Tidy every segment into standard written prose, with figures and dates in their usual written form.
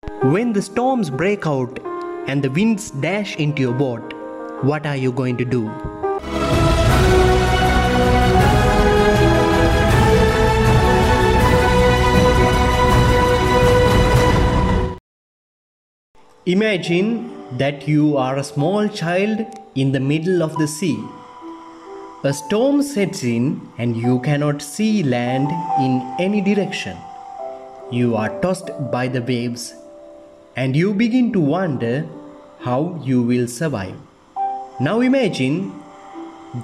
When the storms break out and the winds dash into your boat, what are you going to do? Imagine that you are a small child in the middle of the sea. A storm sets in and you cannot see land in any direction. You are tossed by the waves and you begin to wonder how you will survive. Now imagine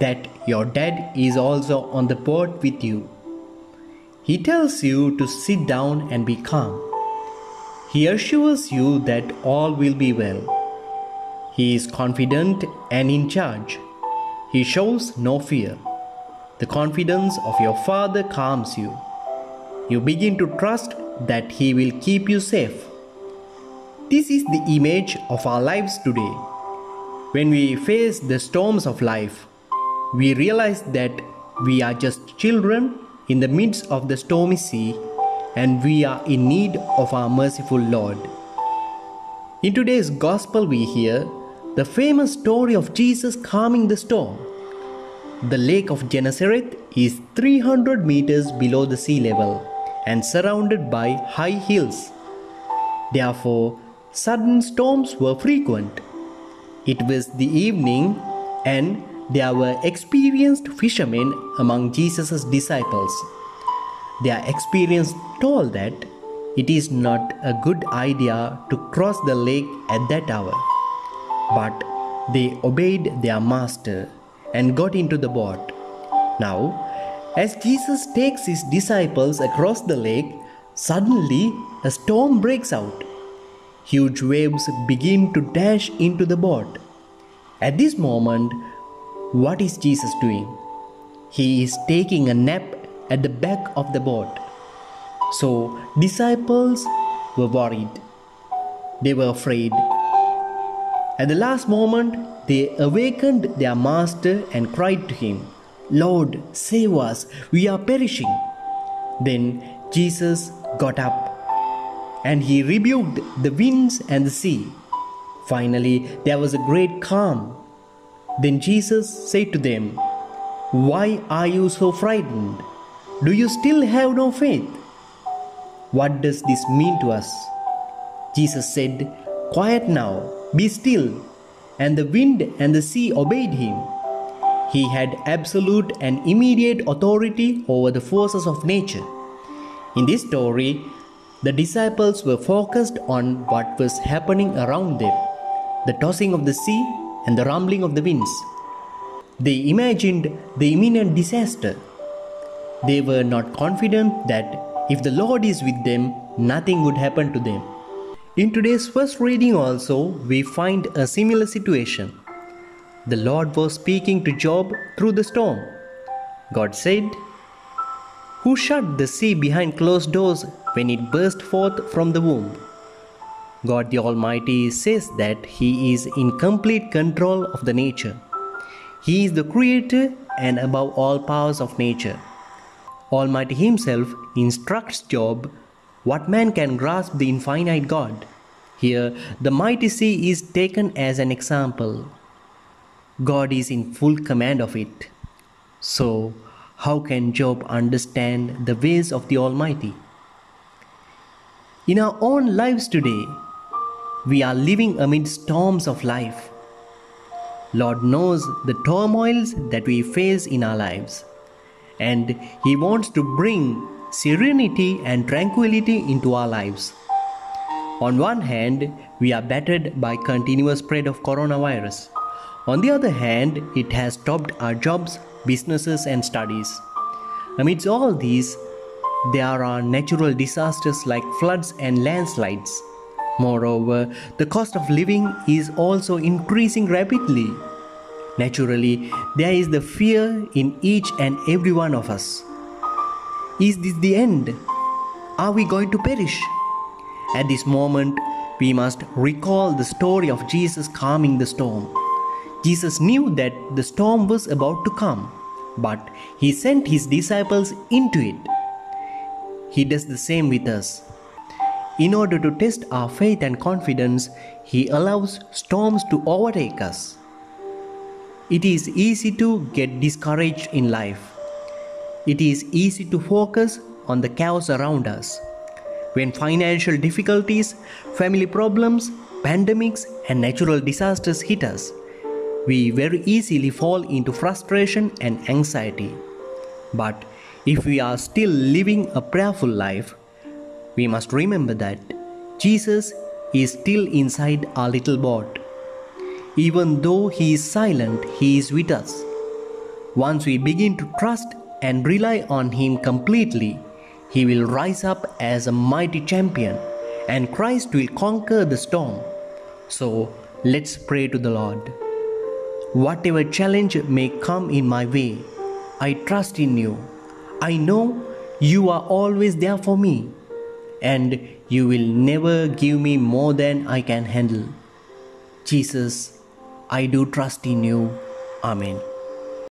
that your dad is also on the boat with you. He tells you to sit down and be calm. He assures you that all will be well. He is confident and in charge. He shows no fear. The confidence of your father calms you. You begin to trust that he will keep you safe. This is the image of our lives today. When we face the storms of life, we realize that we are just children in the midst of the stormy sea, and we are in need of our merciful Lord. In today's gospel we hear the famous story of Jesus calming the storm. The lake of Gennesaret is 300 meters below the sea level and surrounded by high hills. Therefore, sudden storms were frequent. It was the evening and there were experienced fishermen among Jesus' disciples. Their experience told that it is not a good idea to cross the lake at that hour. But they obeyed their master and got into the boat. Now, as Jesus takes his disciples across the lake, suddenly a storm breaks out. Huge waves begin to dash into the boat. At this moment, what is Jesus doing? He is taking a nap at the back of the boat. So, disciples were worried. They were afraid. At the last moment, they awakened their master and cried to him, "Lord, save us, we are perishing." Then Jesus got up and he rebuked the winds and the sea. Finally, there was a great calm. Then Jesus said to them, "Why are you so frightened? Do you still have no faith?" What does this mean to us? Jesus said, "Quiet now, be still." And the wind and the sea obeyed him. He had absolute and immediate authority over the forces of nature. In this story, the disciples were focused on what was happening around them, the tossing of the sea and the rumbling of the winds. They imagined the imminent disaster. They were not confident that if the Lord is with them, nothing would happen to them. In today's first reading also, we find a similar situation. The Lord was speaking to Job through the storm. God said, "Who shut the sea behind closed doors when it burst forth from the womb?" God the Almighty says that He is in complete control of the nature. He is the creator and above all powers of nature. Almighty Himself instructs Job what man can grasp the infinite God. Here, the mighty sea is taken as an example. God is in full command of it. So, how can Job understand the ways of the Almighty? In our own lives today, we are living amid storms of life. Lord knows the turmoils that we face in our lives, and He wants to bring serenity and tranquility into our lives. On one hand, we are battered by continuous spread of coronavirus. On the other hand, it has stopped our jobs, businesses and studies. Amidst all these, there are natural disasters like floods and landslides. Moreover, the cost of living is also increasing rapidly. Naturally, there is the fear in each and every one of us. Is this the end? Are we going to perish? At this moment, we must recall the story of Jesus calming the storm. Jesus knew that the storm was about to come, but He sent His disciples into it. He does the same with us. In order to test our faith and confidence, He allows storms to overtake us. It is easy to get discouraged in life. It is easy to focus on the chaos around us. When financial difficulties, family problems, pandemics, and natural disasters hit us, we very easily fall into frustration and anxiety. But if we are still living a prayerful life, we must remember that Jesus is still inside our little boat. Even though He is silent, He is with us. Once we begin to trust and rely on Him completely, He will rise up as a mighty champion, and Christ will conquer the storm. So let's pray to the Lord. Whatever challenge may come in my way, I trust in You. I know You are always there for me, and You will never give me more than I can handle. Jesus, I do trust in You. Amen.